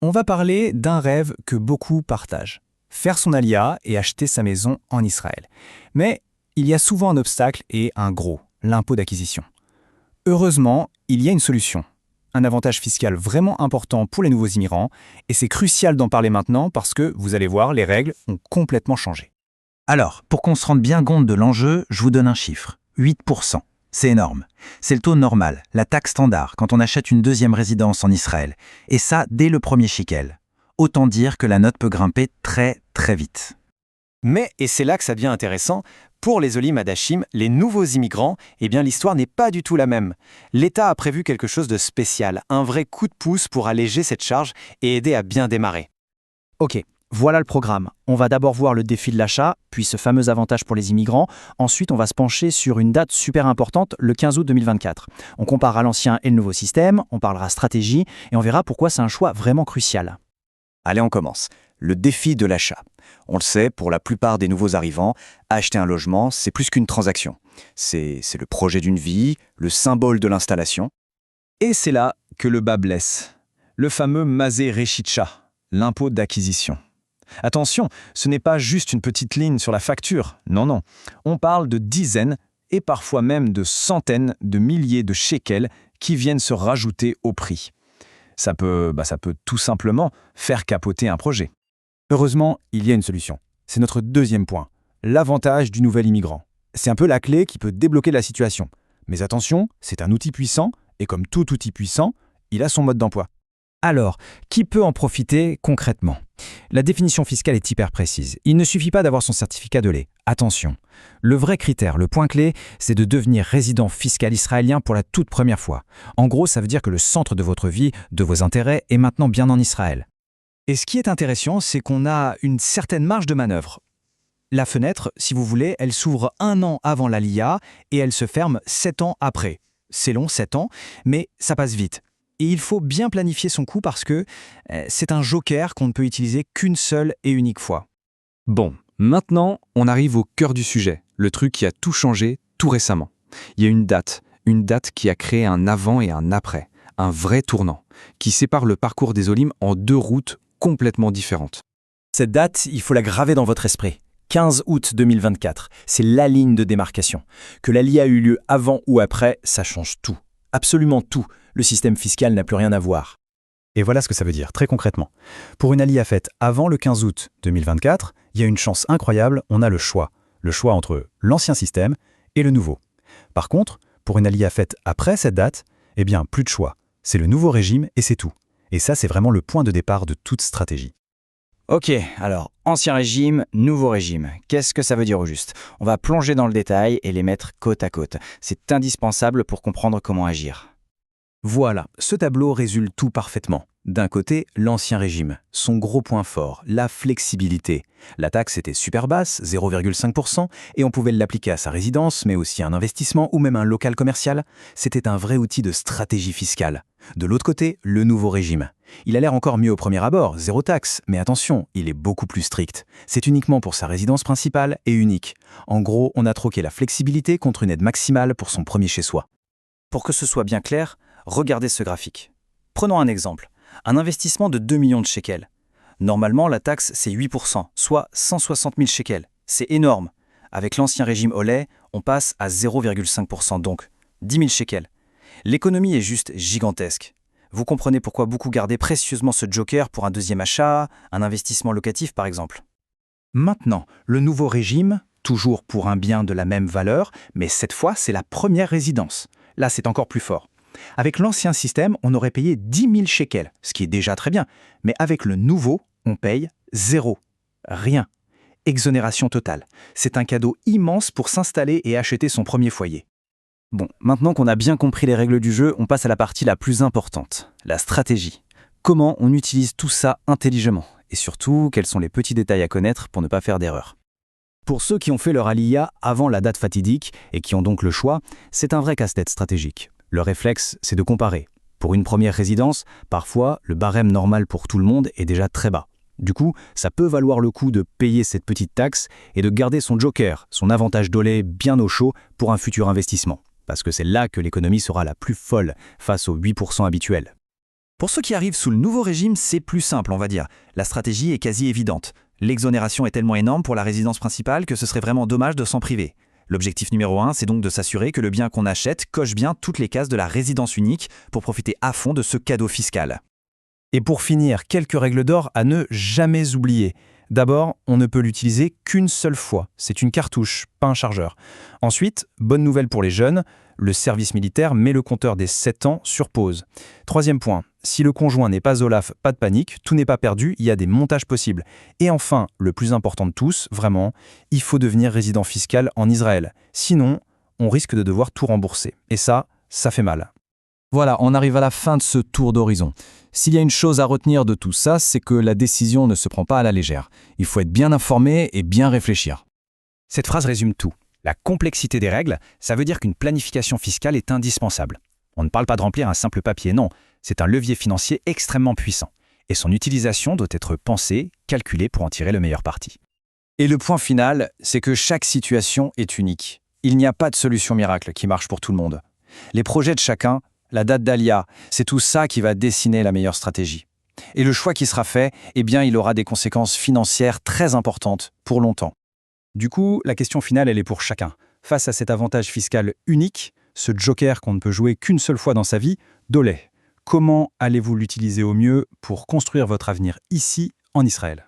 On va parler d'un rêve que beaucoup partagent. Faire son alia et acheter sa maison en Israël. Mais il y a souvent un obstacle et un gros, l'impôt d'acquisition. Heureusement, il y a une solution. Un avantage fiscal vraiment important pour les nouveaux immigrants, et c'est crucial d'en parler maintenant parce que, vous allez voir, les règles ont complètement changé. Alors, pour qu'on se rende bien compte de l'enjeu, je vous donne un chiffre. 8%. C'est énorme. C'est le taux normal, la taxe standard, quand on achète une deuxième résidence en Israël. Et ça, dès le premier shekel. Autant dire que la note peut grimper très, très vite. Mais, et c'est là que ça devient intéressant, pour les Olim Hadashim, les nouveaux immigrants, eh bien l'histoire n'est pas du tout la même. L'État a prévu quelque chose de spécial, un vrai coup de pouce pour alléger cette charge et aider à bien démarrer. Ok, voilà le programme. On va d'abord voir le défi de l'achat, puis ce fameux avantage pour les immigrants. Ensuite, on va se pencher sur une date super importante, le 15 août 2024. On comparera l'ancien et le nouveau système, on parlera stratégie, et on verra pourquoi c'est un choix vraiment crucial. Allez, on commence. Le défi de l'achat. On le sait, pour la plupart des nouveaux arrivants, acheter un logement, c'est plus qu'une transaction. C'est le projet d'une vie, le symbole de l'installation. Et c'est là que le bas blesse. Le fameux Masé Rechicha, l'impôt d'acquisition. Attention, ce n'est pas juste une petite ligne sur la facture. Non, non. On parle de dizaines et parfois même de centaines de milliers de shekels qui viennent se rajouter au prix. Ça peut tout simplement faire capoter un projet. Heureusement, il y a une solution. C'est notre deuxième point, l'avantage du nouvel immigrant. C'est un peu la clé qui peut débloquer la situation. Mais attention, c'est un outil puissant, et comme tout outil puissant, il a son mode d'emploi. Alors, qui peut en profiter concrètement ? La définition fiscale est hyper précise. Il ne suffit pas d'avoir son certificat de lait. Attention, le vrai critère, le point clé, c'est de devenir résident fiscal israélien pour la toute première fois. En gros, ça veut dire que le centre de votre vie, de vos intérêts, est maintenant bien en Israël. Et ce qui est intéressant, c'est qu'on a une certaine marge de manœuvre. La fenêtre, si vous voulez, elle s'ouvre 1 an avant l'ALIA et elle se ferme 7 ans après. C'est long, 7 ans, mais ça passe vite. Et il faut bien planifier son coût parce que c'est un joker qu'on ne peut utiliser qu'une seule et unique fois. Bon, maintenant, on arrive au cœur du sujet, le truc qui a tout changé tout récemment. Il y a une date qui a créé un avant et un après, un vrai tournant, qui sépare le parcours des Olim en 2 routes complètement différentes. Cette date, il faut la graver dans votre esprit. 15 août 2024, c'est la ligne de démarcation. Que l'ALIA a eu lieu avant ou après, ça change tout. Absolument tout. Le système fiscal n'a plus rien à voir. Et voilà ce que ça veut dire, très concrètement. Pour une ALIA faite avant le 15 août 2024, il y a une chance incroyable, on a le choix. Le choix entre l'ancien système et le nouveau. Par contre, pour une ALIA faite après cette date, eh bien, plus de choix. C'est le nouveau régime et c'est tout. Et ça, c'est vraiment le point de départ de toute stratégie. Ok, alors, ancien régime, nouveau régime. Qu'est-ce que ça veut dire au juste ? On va plonger dans le détail et les mettre côte à côte. C'est indispensable pour comprendre comment agir. Voilà, ce tableau résume tout parfaitement. D'un côté, l'ancien régime, son gros point fort, la flexibilité. La taxe était super basse, 0,5%, et on pouvait l'appliquer à sa résidence, mais aussi à un investissement ou même un local commercial. C'était un vrai outil de stratégie fiscale. De l'autre côté, le nouveau régime. Il a l'air encore mieux au premier abord, 0 taxe, mais attention, il est beaucoup plus strict. C'est uniquement pour sa résidence principale et unique. En gros, on a troqué la flexibilité contre une aide maximale pour son premier chez-soi. Pour que ce soit bien clair, regardez ce graphique. Prenons un exemple. Un investissement de 2 millions de shekels. Normalement, la taxe, c'est 8%, soit 160 000 shekels. C'est énorme. Avec l'ancien régime au lait, on passe à 0,5%, donc 10 000 shekels. L'économie est juste gigantesque. Vous comprenez pourquoi beaucoup gardaient précieusement ce joker pour un deuxième achat, un investissement locatif par exemple. Maintenant, le nouveau régime, toujours pour un bien de la même valeur, mais cette fois, c'est la première résidence. Là, c'est encore plus fort. Avec l'ancien système, on aurait payé 10 000 shekels, ce qui est déjà très bien. Mais avec le nouveau, on paye 0. Rien. Exonération totale. C'est un cadeau immense pour s'installer et acheter son premier foyer. Bon, maintenant qu'on a bien compris les règles du jeu, on passe à la partie la plus importante, la stratégie. Comment on utilise tout ça intelligemment ? Et surtout, quels sont les petits détails à connaître pour ne pas faire d'erreur ? Pour ceux qui ont fait leur ALIA avant la date fatidique et qui ont donc le choix, c'est un vrai casse-tête stratégique. Le réflexe, c'est de comparer. Pour une première résidence, parfois, le barème normal pour tout le monde est déjà très bas. Du coup, ça peut valoir le coup de payer cette petite taxe et de garder son joker, son avantage dolé bien au chaud pour un futur investissement. Parce que c'est là que l'économie sera la plus folle face aux 8% habituels. Pour ceux qui arrivent sous le nouveau régime, c'est plus simple, on va dire. La stratégie est quasi évidente. L'exonération est tellement énorme pour la résidence principale que ce serait vraiment dommage de s'en priver. L'objectif numéro 1, c'est donc de s'assurer que le bien qu'on achète coche bien toutes les cases de la résidence unique pour profiter à fond de ce cadeau fiscal. Et pour finir, quelques règles d'or à ne jamais oublier. D'abord, on ne peut l'utiliser qu'une seule fois. C'est une cartouche, pas un chargeur. Ensuite, bonne nouvelle pour les jeunes, le service militaire met le compteur des 7 ans sur pause. Troisième point, si le conjoint n'est pas Olaf, pas de panique, tout n'est pas perdu, il y a des montages possibles. Et enfin, le plus important de tous, vraiment, il faut devenir résident fiscal en Israël. Sinon, on risque de devoir tout rembourser. Et ça fait mal. Voilà, on arrive à la fin de ce tour d'horizon. S'il y a une chose à retenir de tout ça, c'est que la décision ne se prend pas à la légère. Il faut être bien informé et bien réfléchir. Cette phrase résume tout. La complexité des règles, ça veut dire qu'une planification fiscale est indispensable. On ne parle pas de remplir un simple papier, non. C'est un levier financier extrêmement puissant. Et son utilisation doit être pensée, calculée pour en tirer le meilleur parti. Et le point final, c'est que chaque situation est unique. Il n'y a pas de solution miracle qui marche pour tout le monde. Les projets de chacun, la date d'Alia, c'est tout ça qui va dessiner la meilleure stratégie. Et le choix qui sera fait, eh bien, il aura des conséquences financières très importantes pour longtemps. Du coup, la question finale, elle est pour chacun. Face à cet avantage fiscal unique, ce joker qu'on ne peut jouer qu'une seule fois dans sa vie, Dolé, comment allez-vous l'utiliser au mieux pour construire votre avenir ici, en Israël ?